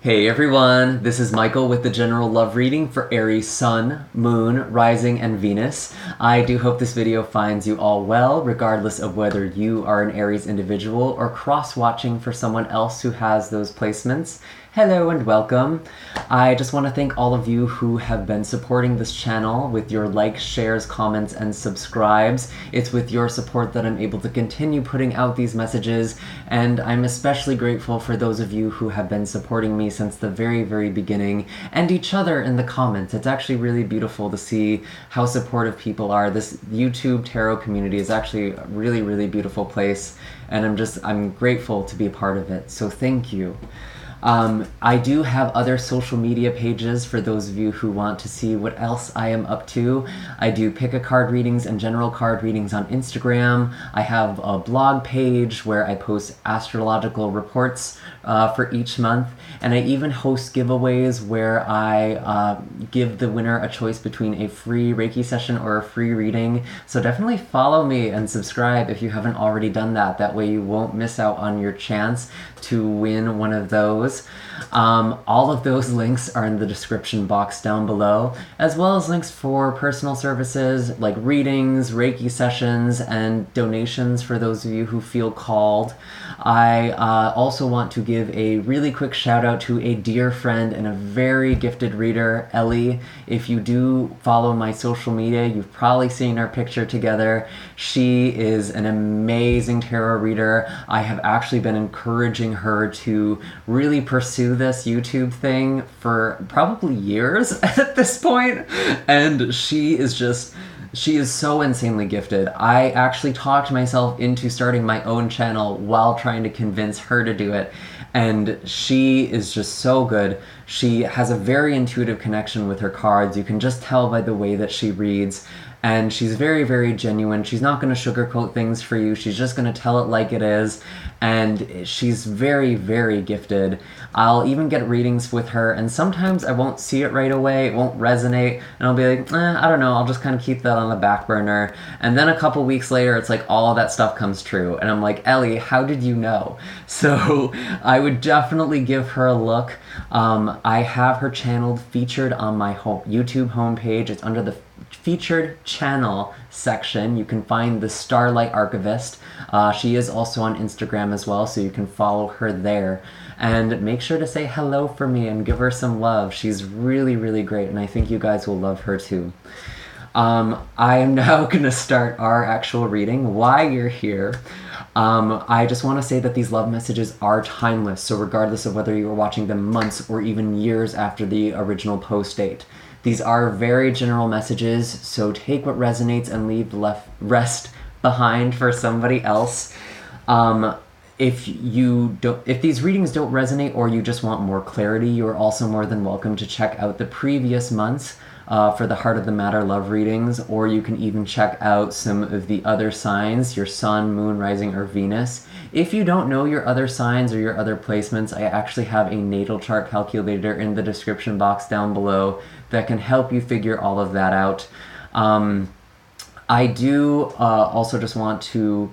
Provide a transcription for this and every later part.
Hey everyone, this is Michael with the general love reading for Aries Sun, Moon, Rising, and Venus. I do hope this video finds you all well, regardless of whether you are an Aries individual or cross-watching for someone else who has those placements. Hello and welcome. I just want to thank all of you who have been supporting this channel with your likes, shares, comments, and subscribes. It's with your support that I'm able to continue putting out these messages, and I'm especially grateful for those of you who have been supporting me since the very, very beginning, and each other in the comments. It's actually really beautiful to see how supportive people are. This YouTube tarot community is actually a really, really beautiful place, and I'm grateful to be a part of it, so thank you. I do have other social media pages for those of you who want to see what else I am up to. I do pick-a-card readings and general card readings on Instagram. I have a blog page where I post astrological reports for each month, and I even host giveaways where I give the winner a choice between a free Reiki session or a free reading. So definitely follow me and subscribe if you haven't already done that. That way you won't miss out on your chance to win one of those. All of those links are in the description box down below, as well as links for personal services like readings, Reiki sessions, and donations for those of you who feel called. I also want to give a really quick shout out to a dear friend and a very gifted reader, Ellie. If you do follow my social media, you've probably seen our picture together. She is an amazing tarot reader. I have actually been encouraging her to really pursue this YouTube thing for probably years at this point, and she is so insanely gifted. I actually talked myself into starting my own channel while trying to convince her to do it, and she is just so good. She has a very intuitive connection with her cards. You can just tell by the way that she reads, and she's very, very genuine. She's not going to sugarcoat things for you. She's just going to tell it like it is, and she's very, very gifted. I'll even get readings with her, and sometimes I won't see it right away, it won't resonate, and I'll be like, I don't know, I'll just kind of keep that on the back burner. And then a couple weeks later, it's like all of that stuff comes true, and I'm like, Ellie, how did you know? So I would definitely give her a look. I have her channel featured on my YouTube homepage. It's under the featured channel section. You can find the Starlight Archivist. She is also on Instagram as well, so you can follow her there. And make sure to say hello for me and give her some love. She's really, really great, and I think you guys will love her too. I am now going to start our actual reading. Why you're here. I just want to say that these love messages are timeless, so regardless of whether you are watching them months or even years after the original post date. These are very general messages, so take what resonates and leave the rest behind for somebody else. If these readings don't resonate or you just want more clarity, you're also more than welcome to check out the previous months for the Heart of the Matter love readings, or you can even check out some of the other signs, your Sun, Moon, Rising, or Venus. If you don't know your other signs or your other placements, I actually have a natal chart calculator in the description box down below that can help you figure all of that out. I do also just want to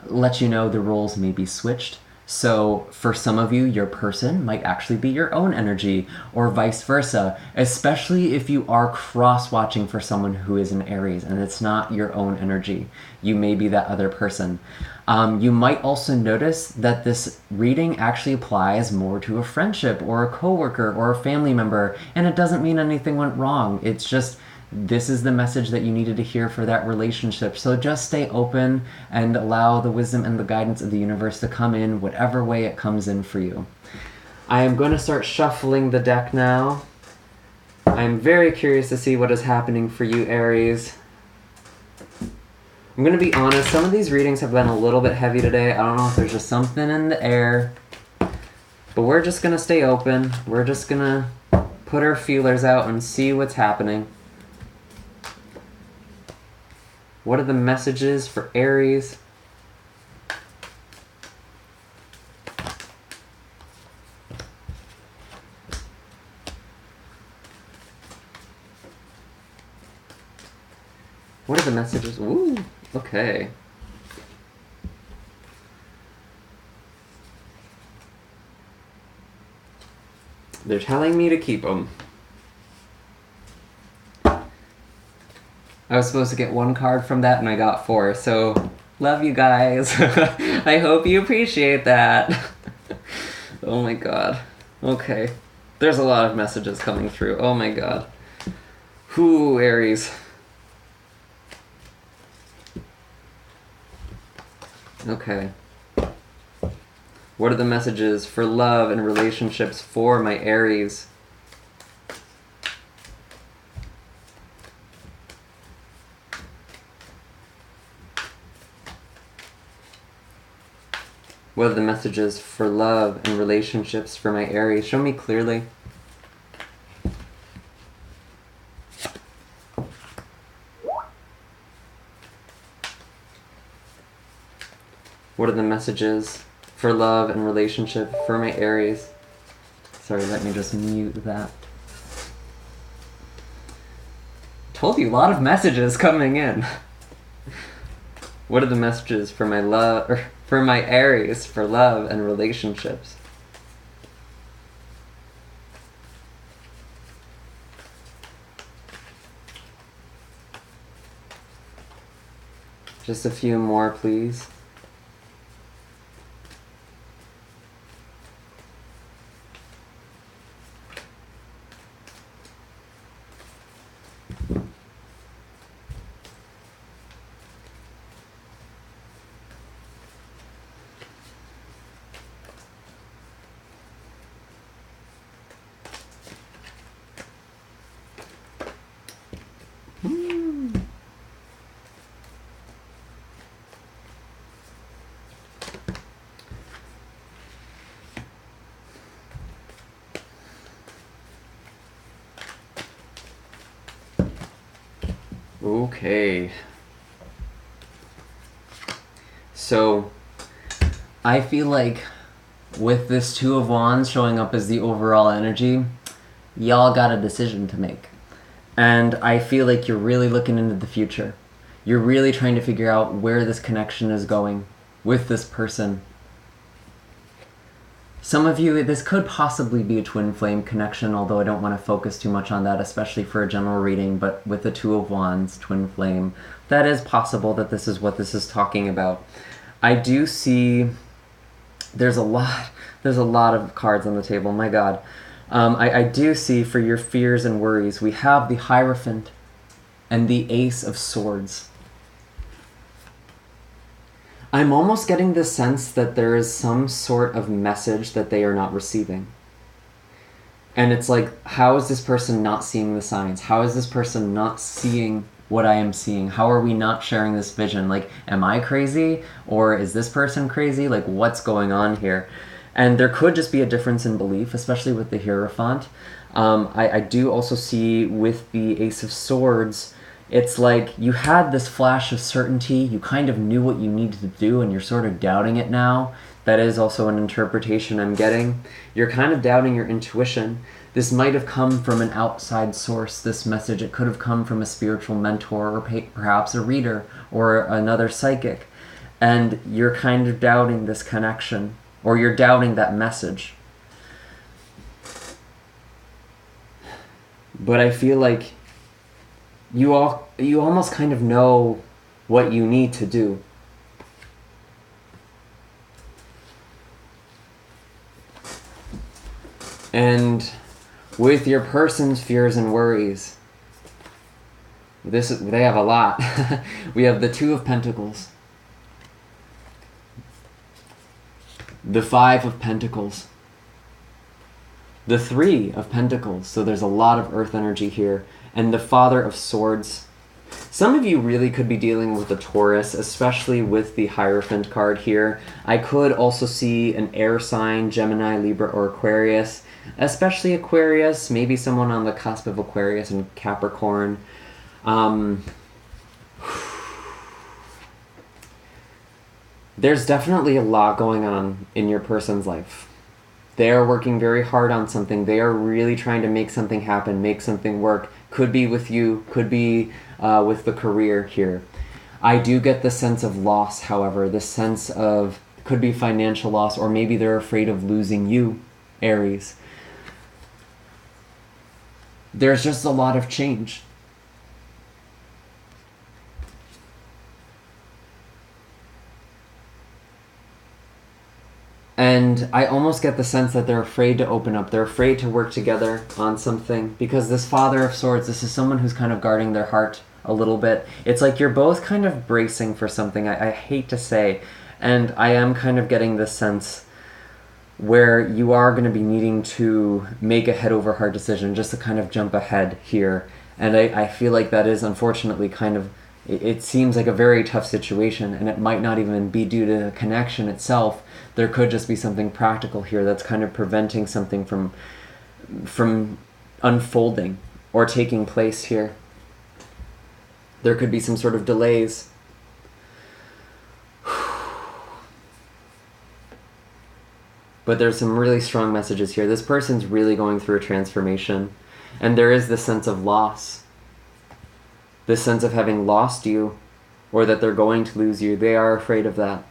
let you know the roles may be switched. So for some of you, your person might actually be your own energy, or vice versa, especially if you are cross-watching for someone who is an Aries and it's not your own energy. You may be that other person. You might also notice that this reading actually applies more to a friendship or a coworker or a family member, and it doesn't mean anything went wrong. It's just this is the message that you needed to hear for that relationship. So just stay open and allow the wisdom and the guidance of the universe to come in whatever way it comes in for you. I am going to start shuffling the deck now. I'm very curious to see what is happening for you, Aries. I'm going to be honest, some of these readings have been a little bit heavy today. I don't know if there's just something in the air, but we're just going to stay open. We're just going to put our feelers out and see what's happening. What are the messages for Aries? What are the messages? Ooh, okay. They're telling me to keep them. I was supposed to get 1 card from that, and I got 4, so love you guys. I hope you appreciate that. Oh my god. Okay. There's a lot of messages coming through. Oh my god. Whew, Aries. Okay. What are the messages for love and relationships for my Aries? What are the messages for love and relationships for my Aries? Show me clearly. What are the messages for love and relationship for my Aries? Sorry, let me just mute that. Told you, a lot of messages coming in. What are the messages for my love, or for my Aries, for love and relationships? Just a few more, please. Okay. So, I feel like with this 2 of Wands showing up as the overall energy, y'all got a decision to make. And I feel like you're really looking into the future. You're really trying to figure out where this connection is going with this person. Some of you, this could possibly be a twin flame connection, although I don't want to focus too much on that, especially for a general reading, but with the 2 of Wands, twin flame, that is possible that this is what this is talking about. I do see there's a lot of cards on the table, my god. I do see for your fears and worries, we have the Hierophant and the Ace of Swords. I'm almost getting the sense that there is some sort of message that they are not receiving. And it's like, how is this person not seeing the signs? How is this person not seeing what I am seeing? How are we not sharing this vision? Like, am I crazy? Or is this person crazy? Like, what's going on here? And there could just be a difference in belief, especially with the Hierophant. I do also see with the Ace of Swords, it's like you had this flash of certainty, you kind of knew what you needed to do, and you're sort of doubting it now. That is also an interpretation I'm getting. You're kind of doubting your intuition. This might have come from an outside source, this message. It could have come from a spiritual mentor, or perhaps a reader, or another psychic. And you're kind of doubting this connection, or you're doubting that message. But I feel like you almost kind of know what you need to do. And with your person's fears and worries, they have a lot. We have the 2 of Pentacles, the 5 of Pentacles, the 3 of Pentacles, so there's a lot of earth energy here, and the Father of Swords. Some of you really could be dealing with a Taurus, especially with the Hierophant card here. I could also see an air sign, Gemini, Libra, or Aquarius, especially Aquarius, maybe someone on the cusp of Aquarius and Capricorn. There's definitely a lot going on in your person's life. They are working very hard on something. They are really trying to make something happen, make something work. Could be with you, could be with the career here. I do get the sense of loss, however, the sense of, could be financial loss, or maybe they're afraid of losing you, Aries. There's just a lot of change. And I almost get the sense that they're afraid to open up. They're afraid to work together on something. Because this Father of Swords, this is someone who's kind of guarding their heart a little bit. It's like you're both kind of bracing for something, I hate to say. And I am kind of getting this sense where you are going to be needing to make a head over heart decision just to kind of jump ahead here. And I feel like that is unfortunately kind of, it seems like a very tough situation, and it might not even be due to the connection itself. There could just be something practical here that's kind of preventing something from unfolding or taking place here. There could be some sort of delays. But there's some really strong messages here. This person's really going through a transformation. And there is this sense of loss. This sense of having lost you, or that they're going to lose you. They are afraid of that.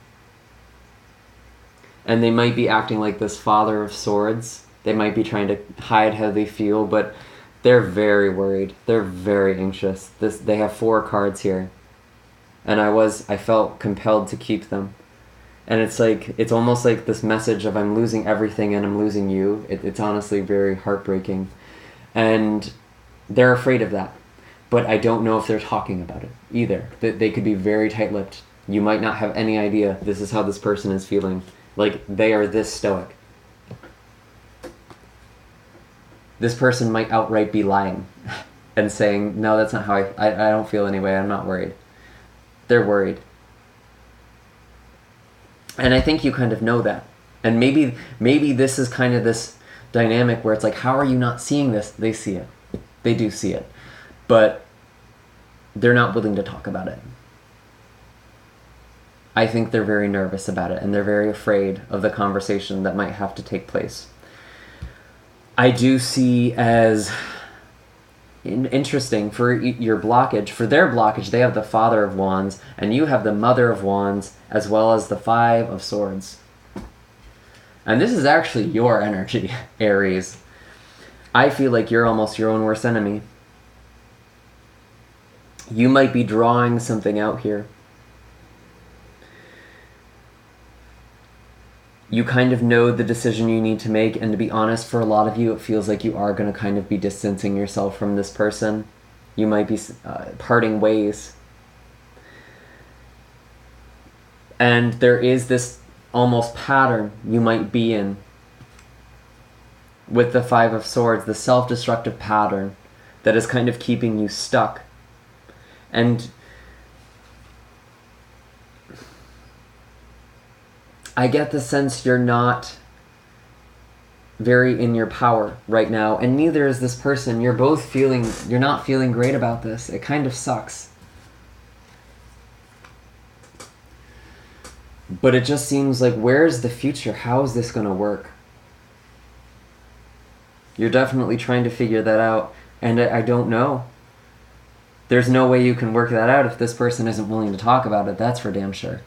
And they might be acting like this Father of Swords. They might be trying to hide how they feel, but they're very worried. They're very anxious. They have 4 cards here. And I felt compelled to keep them. And it's almost like this message of I'm losing everything and I'm losing you. It's honestly very heartbreaking. And they're afraid of that. But I don't know if they're talking about it either. They could be very tight-lipped. You might not have any idea this is how this person is feeling. Like, they are this stoic. This person might outright be lying and saying, no, that's not how I don't feel anyway, I'm not worried. They're worried. And I think you kind of know that. And maybe this is kind of this dynamic where it's like, how are you not seeing this? They see it. They do see it. But they're not willing to talk about it. I think they're very nervous about it, and they're very afraid of the conversation that might have to take place. I do see as interesting for your blockage. For their blockage, they have the Father of Wands, and you have the Mother of Wands, as well as the 5 of Swords. And this is actually your energy, Aries. I feel like you're almost your own worst enemy. You might be drawing something out here. You kind of know the decision you need to make, and to be honest, for a lot of you, it feels like you are going to kind of be distancing yourself from this person. You might be parting ways. And there is this almost pattern you might be in with the 5 of Swords, the self-destructive pattern that is kind of keeping you stuck. And I get the sense you're not very in your power right now, and neither is this person. You're not feeling great about this. It kind of sucks. But it just seems like, where's the future? How is this going to work? You're definitely trying to figure that out, and I don't know. There's no way you can work that out if this person isn't willing to talk about it. That's for damn sure.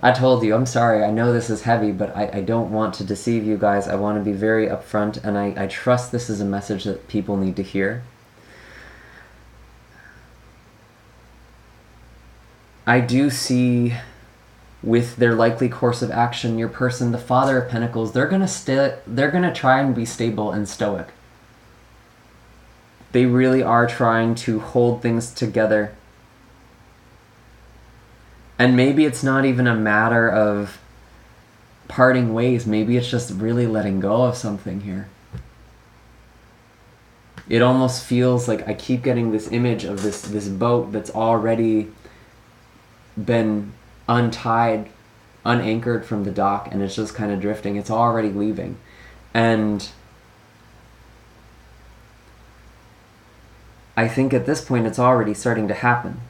I told you, I'm sorry. I know this is heavy, but I don't want to deceive you guys. I want to be very upfront, and I trust this is a message that people need to hear. I do see, with their likely course of action, your person, the Father of Pentacles, they're gonna try and be stable and stoic. They really are trying to hold things together. And maybe it's not even a matter of parting ways. Maybe it's just really letting go of something here. It almost feels like I keep getting this image of this boat that's already been untied, unanchored from the dock, and it's just kind of drifting. It's already leaving. And I think at this point it's already starting to happen.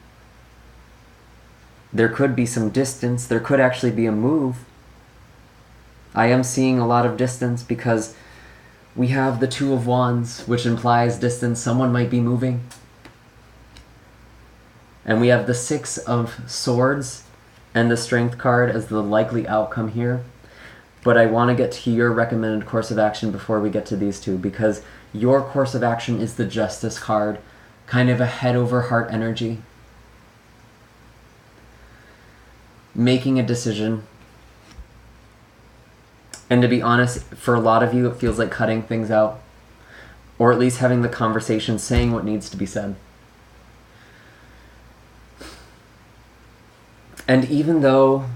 There could be some distance. There could actually be a move. I am seeing a lot of distance because we have the 2 of Wands, which implies distance. Someone might be moving. And we have the 6 of Swords and the Strength card as the likely outcome here. But I want to get to your recommended course of action before we get to these two, because your course of action is the Justice card, kind of a head over heart energy. Making a decision. And to be honest, for a lot of you, it feels like cutting things out, or at least having the conversation, saying what needs to be said. And even though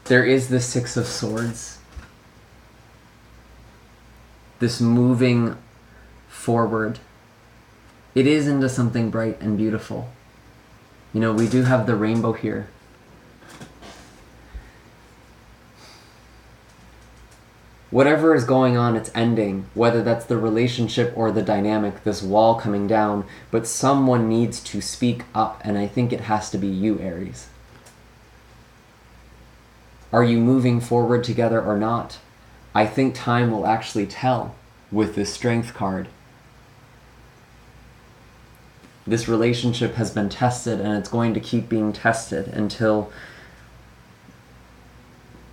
there is this Six of Swords, this moving forward, it is into something bright and beautiful. You know, we do have the rainbow here. Whatever is going on, it's ending, whether that's the relationship or the dynamic, this wall coming down, but someone needs to speak up, and I think it has to be you, Aries. Are you moving forward together or not? I think time will actually tell with this Strength card. This relationship has been tested, and it's going to keep being tested until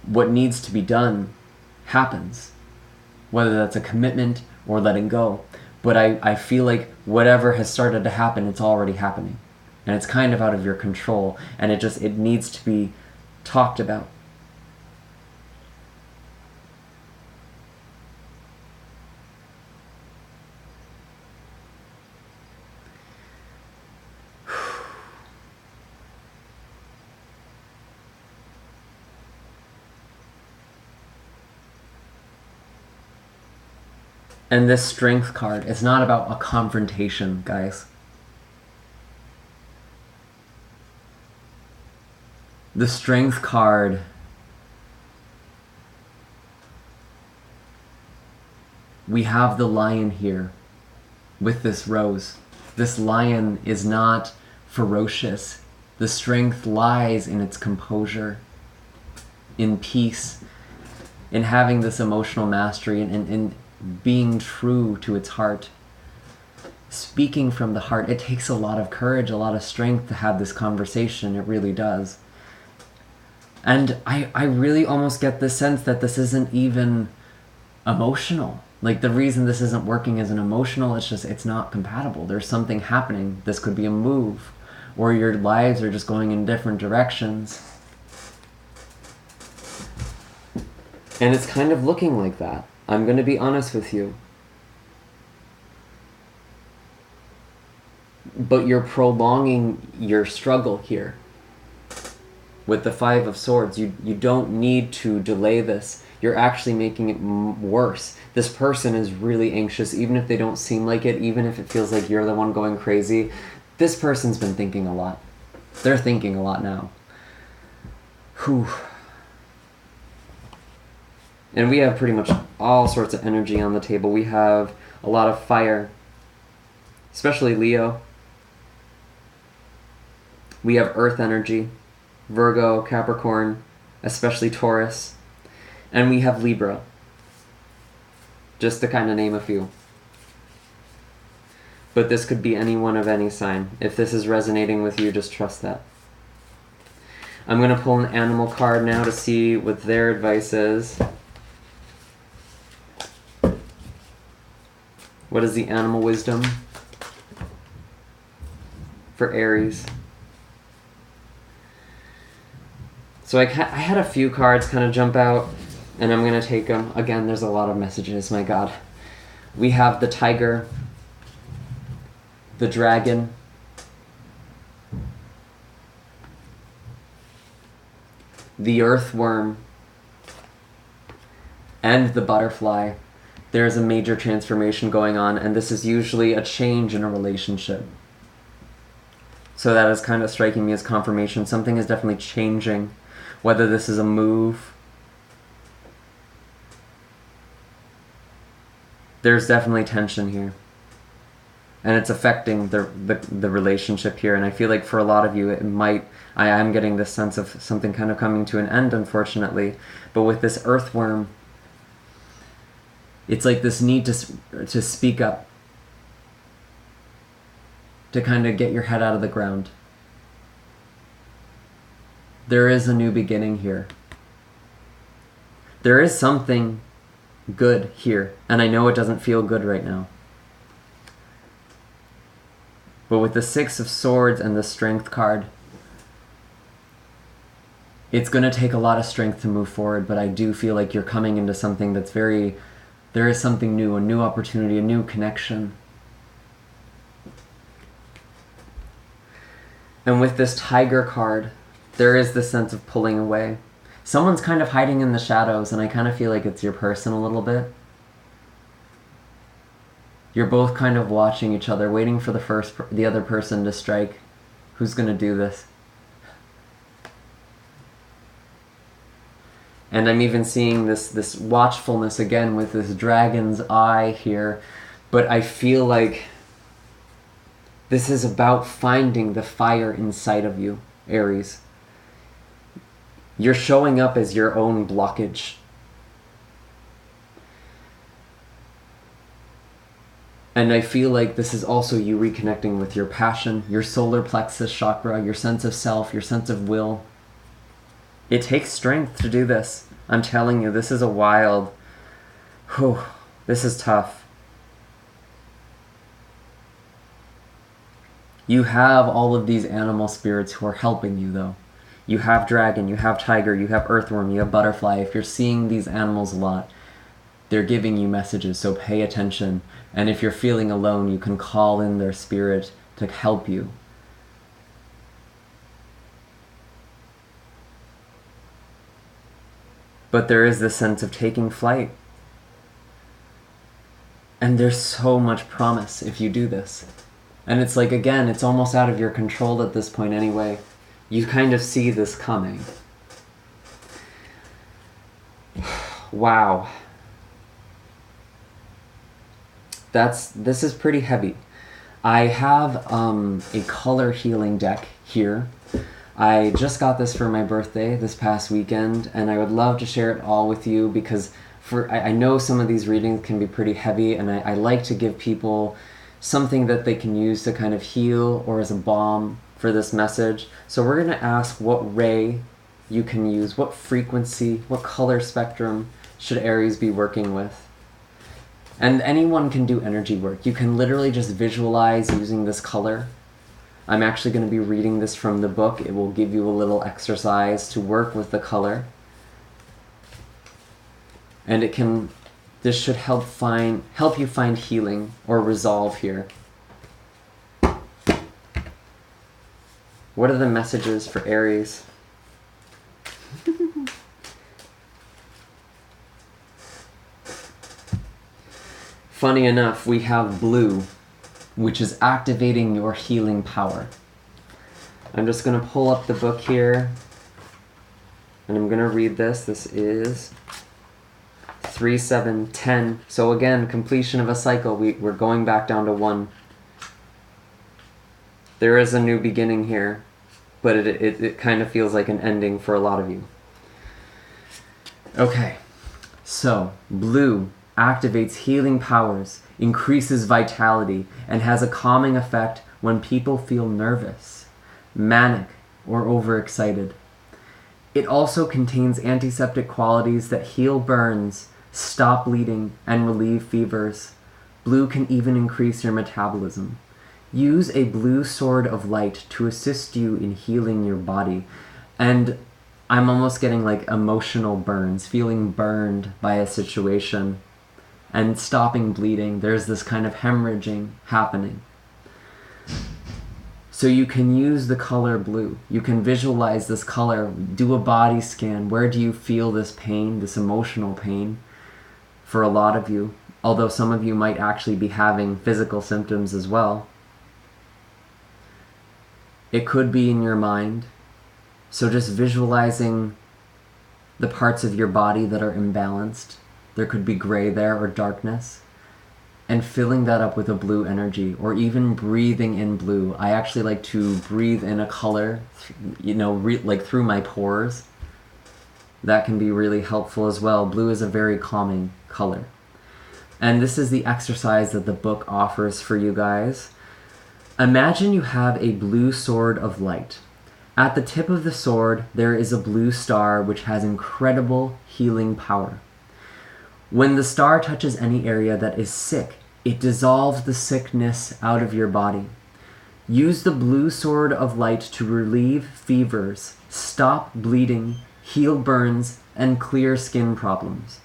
what needs to be done happens, whether that's a commitment or letting go. But I feel like whatever has started to happen, it's already happening, and it's kind of out of your control, and it needs to be talked about. And this Strength card is not about a confrontation, guys. The Strength card we have the lion here with this rose. This lion is not ferocious. The strength lies in its composure, in peace, in having this emotional mastery, and in being true to its heart. Speaking from the heart. It takes a lot of courage, a lot of strength to have this conversation. It really does. And I really almost get the sense that this isn't even emotional. Like, the reason this isn't working as an emotional, it's not compatible. There's something happening. This could be a move, or your lives are just going in different directions. And it's kind of looking like that. I'm going to be honest with you. But you're prolonging your struggle here. With the Five of Swords, you don't need to delay this. You're actually making it worse. This person is really anxious, even if they don't seem like it, even if it feels like you're the one going crazy. This person's been thinking a lot. They're thinking a lot now. Whew. And we have pretty much all sorts of energy on the table. We have a lot of fire, especially Leo. We have earth energy, Virgo, Capricorn, especially Taurus. And we have Libra, just to kind of name a few. But this could be anyone of any sign. If this is resonating with you, just trust that. I'm going to pull an animal card now to see what their advice is. What is the animal wisdom for Aries? So I had a few cards kind of jump out, and I'm going to take them. Again, there's a lot of messages, my God. We have the tiger, the dragon, the earthworm, and the butterfly. There's a major transformation going on, and this is usually a change in a relationship. So that is kind of striking me as confirmation. Something is definitely changing, whether this is a move. There's definitely tension here. And it's affecting the relationship here, and I feel like for a lot of you, I am getting this sense of something kind of coming to an end, unfortunately. But with this earthworm, it's like this need to speak up, to kind of get your head out of the ground. There is a new beginning here. There is something good here, and I know it doesn't feel good right now. But with the Six of Swords and the Strength card, it's going to take a lot of strength to move forward, but I do feel like you're coming into something that's there is something new, a new opportunity, a new connection. And with this Tiger card, there is this sense of pulling away. Someone's kind of hiding in the shadows, and I kind of feel like it's your person a little bit. You're both kind of watching each other, waiting for the other person to strike. Who's going to do this? And I'm even seeing this watchfulness again with this dragon's eye here. But I feel like this is about finding the fire inside of you, Aries. You're showing up as your own blockage. And I feel like this is also you reconnecting with your passion, your solar plexus chakra, your sense of self, your sense of will. It takes strength to do this. I'm telling you, this is a wild... this is tough. You have all of these animal spirits who are helping you, though. You have dragon, you have tiger, you have earthworm, you have butterfly. If you're seeing these animals a lot, they're giving you messages, so pay attention. And if you're feeling alone, you can call in their spirit to help you. But there is this sense of taking flight. And there's so much promise if you do this. And it's like, again, it's almost out of your control at this point anyway. You kind of see this coming. Wow. This is pretty heavy. I have a color healing deck here. I just got this for my birthday this past weekend, and I would love to share it all with you because I know some of these readings can be pretty heavy, and I like to give people something that they can use to kind of heal or as a balm for this message. So we're going to ask what ray you can use, what frequency, what color spectrum should Aries be working with. And anyone can do energy work. You can literally just visualize using this this I'm actually going to be reading this from the book. It will give you a little exercise to work with the color. And this should help you find healing or resolve here. What are the messages for Aries? Funny enough, we have blue, which is activating your healing power. I'm just going to pull up the book here, and I'm going to read this. This is 3, 7, 10. So again, completion of a cycle. We're going back down to 1. There is a new beginning here, but it kind of feels like an ending for a lot of you. Okay, so blue activates healing powers, increases vitality, and has a calming effect when people feel nervous, manic, or overexcited. It also contains antiseptic qualities that heal burns, stop bleeding, and relieve fevers. Blue can even increase your metabolism. Use a blue sword of light to assist you in healing your body. And I'm almost getting like emotional burns, feeling burned by a situation and stopping bleeding. There's this kind of hemorrhaging happening. So you can use the color blue. You can visualize this color, do a body scan. Where do you feel this pain, this emotional pain? For a lot of you, although some of you might actually be having physical symptoms as well. It could be in your mind. So just visualizing the parts of your body that are imbalanced. There could be gray there or darkness. And filling that up with a blue energy, or even breathing in blue. I actually like to breathe in a color, like through my pores. That can be really helpful as well. Blue is a very calming color. And this is the exercise that the book offers for you guys. Imagine you have a blue sword of light. At the tip of the sword, there is a blue star which has incredible healing power. When the star touches any area that is sick, it dissolves the sickness out of your body. Use the blue sword of light to relieve fevers, stop bleeding, heal burns, and clear skin problems.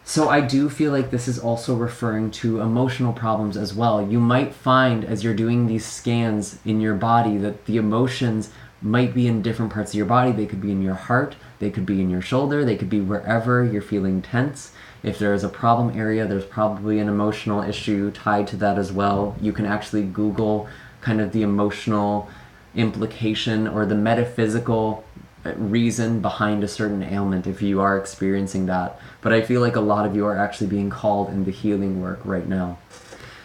So I do feel like this is also referring to emotional problems as well. You might find as you're doing these scans in your body that the emotions might be in different parts of your body. They could be in your heart, they could be in your shoulder, they could be wherever you're feeling tense. If there is a problem area, there's probably an emotional issue tied to that as well. You can actually Google kind of the emotional implication or the metaphysical reason behind a certain ailment if you are experiencing that. But I feel like a lot of you are actually being called into healing work right now.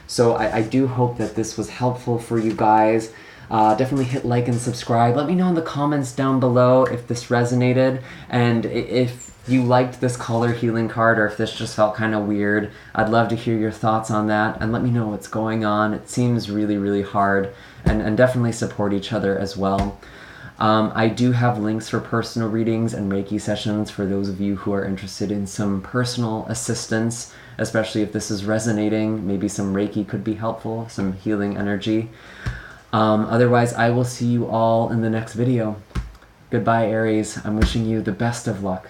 So I do hope that this was helpful for you guys. Definitely hit like and subscribe. Let me know in the comments down below if this resonated and if you liked this color healing card or if this just felt kind of weird. I'd love to hear your thoughts on that and let me know what's going on. It seems really, really hard, and definitely support each other as well. I do have links for personal readings and Reiki sessions for those of you who are interested in some personal assistance, especially if this is resonating. Maybe some Reiki could be helpful, some healing energy. Otherwise, I will see you all in the next video. Goodbye, Aries. I'm wishing you the best of luck.